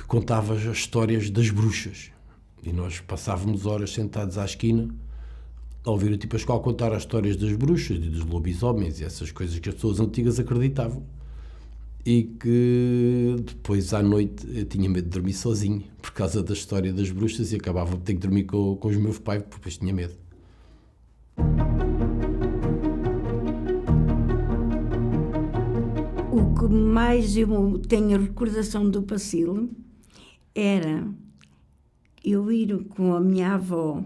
contava as histórias das bruxas. E nós passávamos horas sentados à esquina a ouvir o tipo a escola contar as histórias das bruxas e dos lobisomens e essas coisas que as pessoas antigas acreditavam. E que depois à noite eu tinha medo de dormir sozinho por causa da história das bruxas e acabava por ter que dormir com os meus pais porque depois tinha medo. O que mais eu tenho recordação do Pacil era eu ir com a minha avó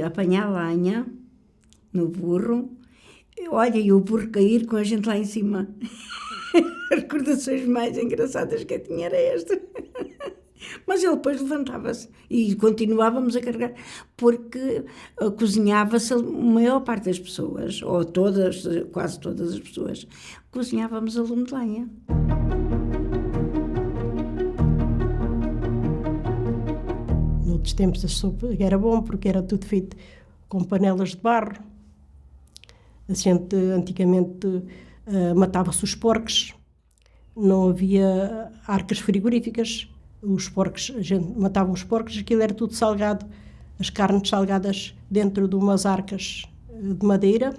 apanhar lenha no burro, olha, e o burro cair com a gente lá em cima. As recordações mais engraçadas que eu tinha era esta. Mas ele depois levantava-se e continuávamos a carregar, porque cozinhava-se a maior parte das pessoas, ou todas, quase todas as pessoas, cozinhávamos a lume de lenha. Noutros tempos a sopa era bom porque era tudo feito com panelas de barro. A gente antigamente matava-se os porcos, não havia arcas frigoríficas. Os porcos, a gente matava os porcos, aquilo era tudo salgado, as carnes salgadas dentro de umas arcas de madeira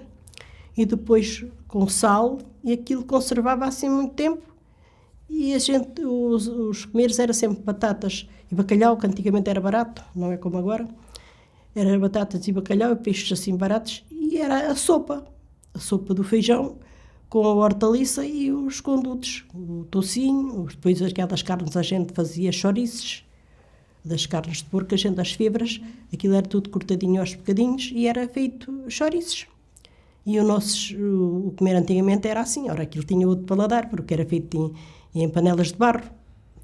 e depois com sal, e aquilo conservava assim muito tempo. E a gente, os comeres era sempre batatas e bacalhau, que antigamente era barato, não é como agora. Era batatas e bacalhau e peixes assim baratos, e era a sopa do feijão com a hortaliça e os condutos, o toucinho, depois aquelas carnes a gente fazia chouriços, das carnes de porco, a gente as fibras, aquilo era tudo cortadinho aos bocadinhos e era feito chouriços. E o comer antigamente era assim, ora aquilo tinha outro paladar, porque era feito em panelas de barro,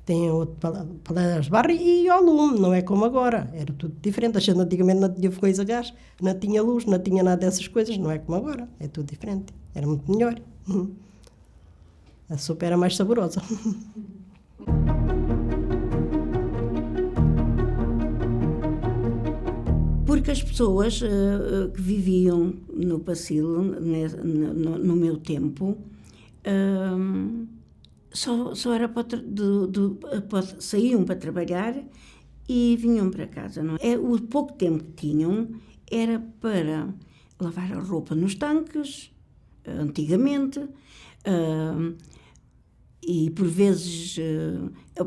tem outro panelas de barro e ao lume, não é como agora, era tudo diferente. A gente antigamente não tinha fogões a gás, não tinha luz, não tinha nada dessas coisas, não é como agora, é tudo diferente, era muito melhor. A sopa era mais saborosa. Porque as pessoas que viviam no Pacil, no meu tempo, só era saíam para trabalhar e vinham para casa. Não é? O pouco tempo que tinham era para lavar a roupa nos tanques, antigamente, e por vezes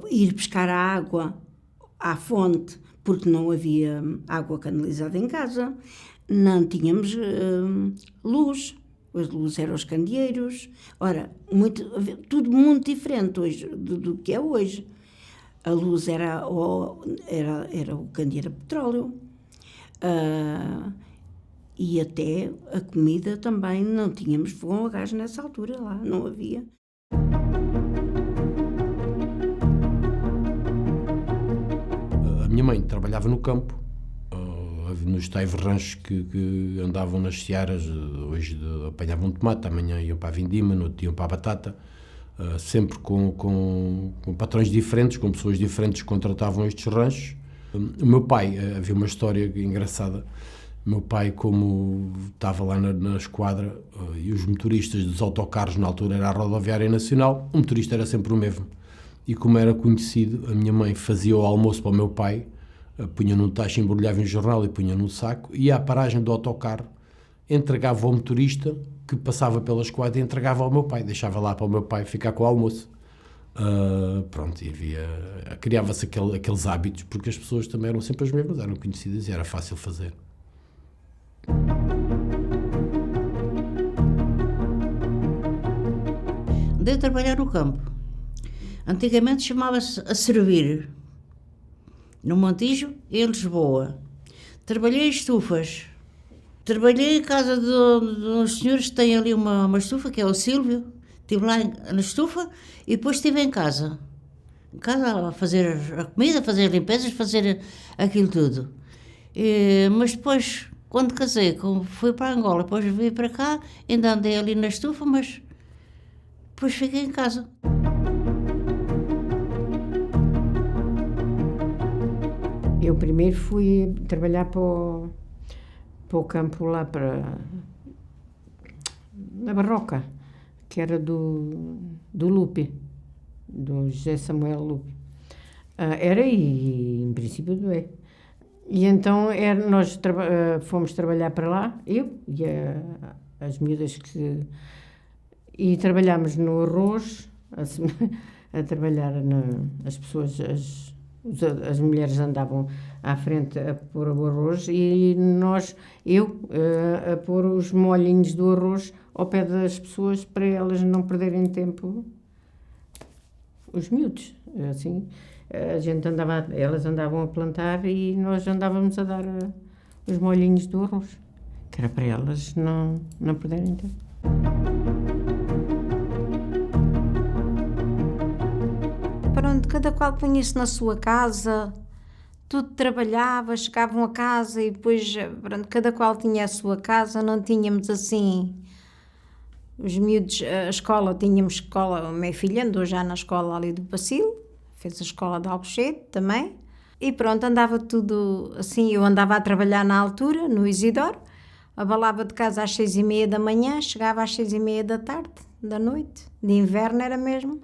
ir pescar a água à fonte, porque não havia água canalizada em casa, não tínhamos luz, as luzes eram os candeeiros, ora, tudo muito diferente hoje do que é hoje. A luz era o candeeiro a petróleo, e até a comida também não tínhamos fogão a gás nessa altura, lá não havia. A minha mãe trabalhava no campo, nos tais ranchos que andavam nas searas, hoje apanhavam tomate, amanhã iam para a vindima, no outro iam para a batata, sempre com patrões diferentes, com pessoas diferentes que contratavam estes ranchos. O meu pai, havia uma história engraçada. O meu pai, como estava lá na esquadra, e os motoristas dos autocarros, na altura era a Rodoviária Nacional, o motorista era sempre o mesmo. E como era conhecido, a minha mãe fazia o almoço para o meu pai, punha num tacho, embrulhava em jornal e punha num saco, ia à paragem do autocarro, entregava ao motorista, que passava pela esquadra, e entregava ao meu pai, deixava lá para o meu pai ficar com o almoço. Pronto, e criava-se aqueles hábitos, porque as pessoas também eram sempre as mesmas, eram conhecidas e era fácil fazer. Andei a trabalhar no campo. Antigamente chamava-se a servir, no Montijo e em Lisboa. Trabalhei em estufas. Trabalhei em casa de uns senhores que têm ali uma estufa, que é o Sílvio. Estive lá na estufa e depois estive em casa. Em casa a fazer a comida, a fazer limpezas, fazer aquilo tudo. Mas depois, quando casei, fui para Angola, depois vim para cá, ainda andei ali na estufa, mas depois fiquei em casa. Eu primeiro fui trabalhar para o campo lá na Barroca, que era do Lupe, do José Samuel Lupe. Era e em princípio é. E então nós fomos trabalhar para lá, eu e as miúdas e trabalhámos no arroz, a trabalhar as pessoas, as mulheres andavam à frente a pôr o arroz e eu a pôr os molhinhos do arroz ao pé das pessoas para elas não perderem tempo, os miúdos, assim. Elas andavam a plantar e nós andávamos a dar os molhinhos do arroz, que era para elas não perderem tempo. Pronto, cada qual punha-se na sua casa, tudo trabalhava, chegavam a casa e depois, pronto, cada qual tinha a sua casa, não tínhamos assim, os miúdos, a escola, tínhamos escola, a minha filha andou já na escola ali do Pacil, fez a escola de Alcochete também, e pronto, andava tudo assim, eu andava a trabalhar na altura, no Isidoro, abalava de casa às 6h30 da manhã, chegava às 6h30 da tarde, da noite, de inverno era mesmo.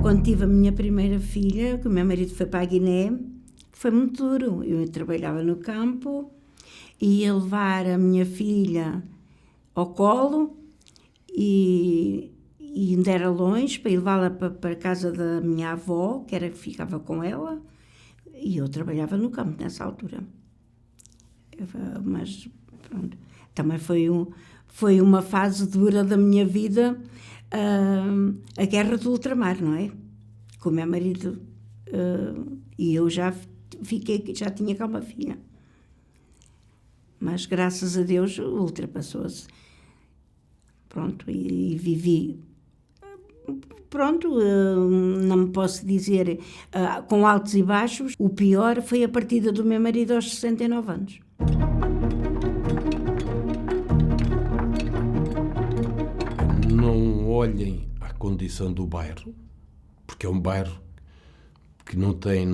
Quando tive a minha primeira filha, que o meu marido foi para a Guiné, foi muito duro. Eu trabalhava no campo, ia levar a minha filha ao colo e ainda era longe para ir levá-la para a casa da minha avó, que ficava com ela, e eu trabalhava no campo nessa altura. Mas pronto, também foi uma fase dura da minha vida, a guerra do ultramar, não é? Com o meu marido, e eu já tinha cá uma filha. Mas graças a Deus ultrapassou-se. Pronto, e vivi. Pronto, não me posso dizer com altos e baixos. O pior foi a partida do meu marido aos 69 anos. Não olhem a condição do bairro, porque é um bairro que não tem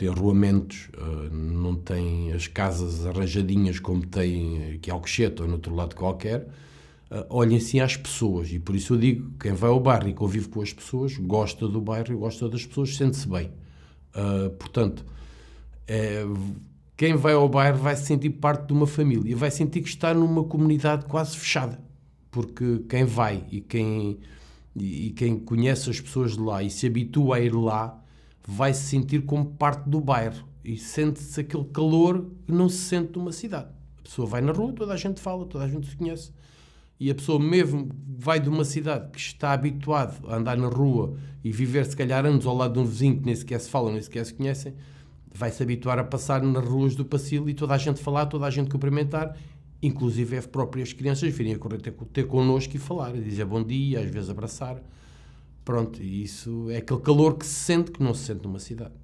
arruamentos, não tem as casas arranjadinhas como tem aqui Alcochete ou no outro lado qualquer. Olhem sim às pessoas, e por isso eu digo, quem vai ao bairro e convive com as pessoas, gosta do bairro e gosta das pessoas, sente-se bem. Portanto, quem vai ao bairro vai se sentir parte de uma família, vai sentir que está numa comunidade quase fechada, porque quem vai e quem conhece as pessoas de lá e se habitua a ir lá, vai se sentir como parte do bairro e sente-se aquele calor que não se sente numa cidade. A pessoa vai na rua, toda a gente fala, toda a gente se conhece. E a pessoa mesmo vai de uma cidade que está habituado a andar na rua e viver se calhar anos ao lado de um vizinho que nem sequer se falam, nem sequer se conhecem, vai se habituar a passar nas ruas do Pacil e toda a gente falar, toda a gente cumprimentar, inclusive as próprias crianças virem a correr ter connosco e falar, e dizer bom dia, às vezes abraçar. Pronto, e isso é aquele calor que se sente que não se sente numa cidade.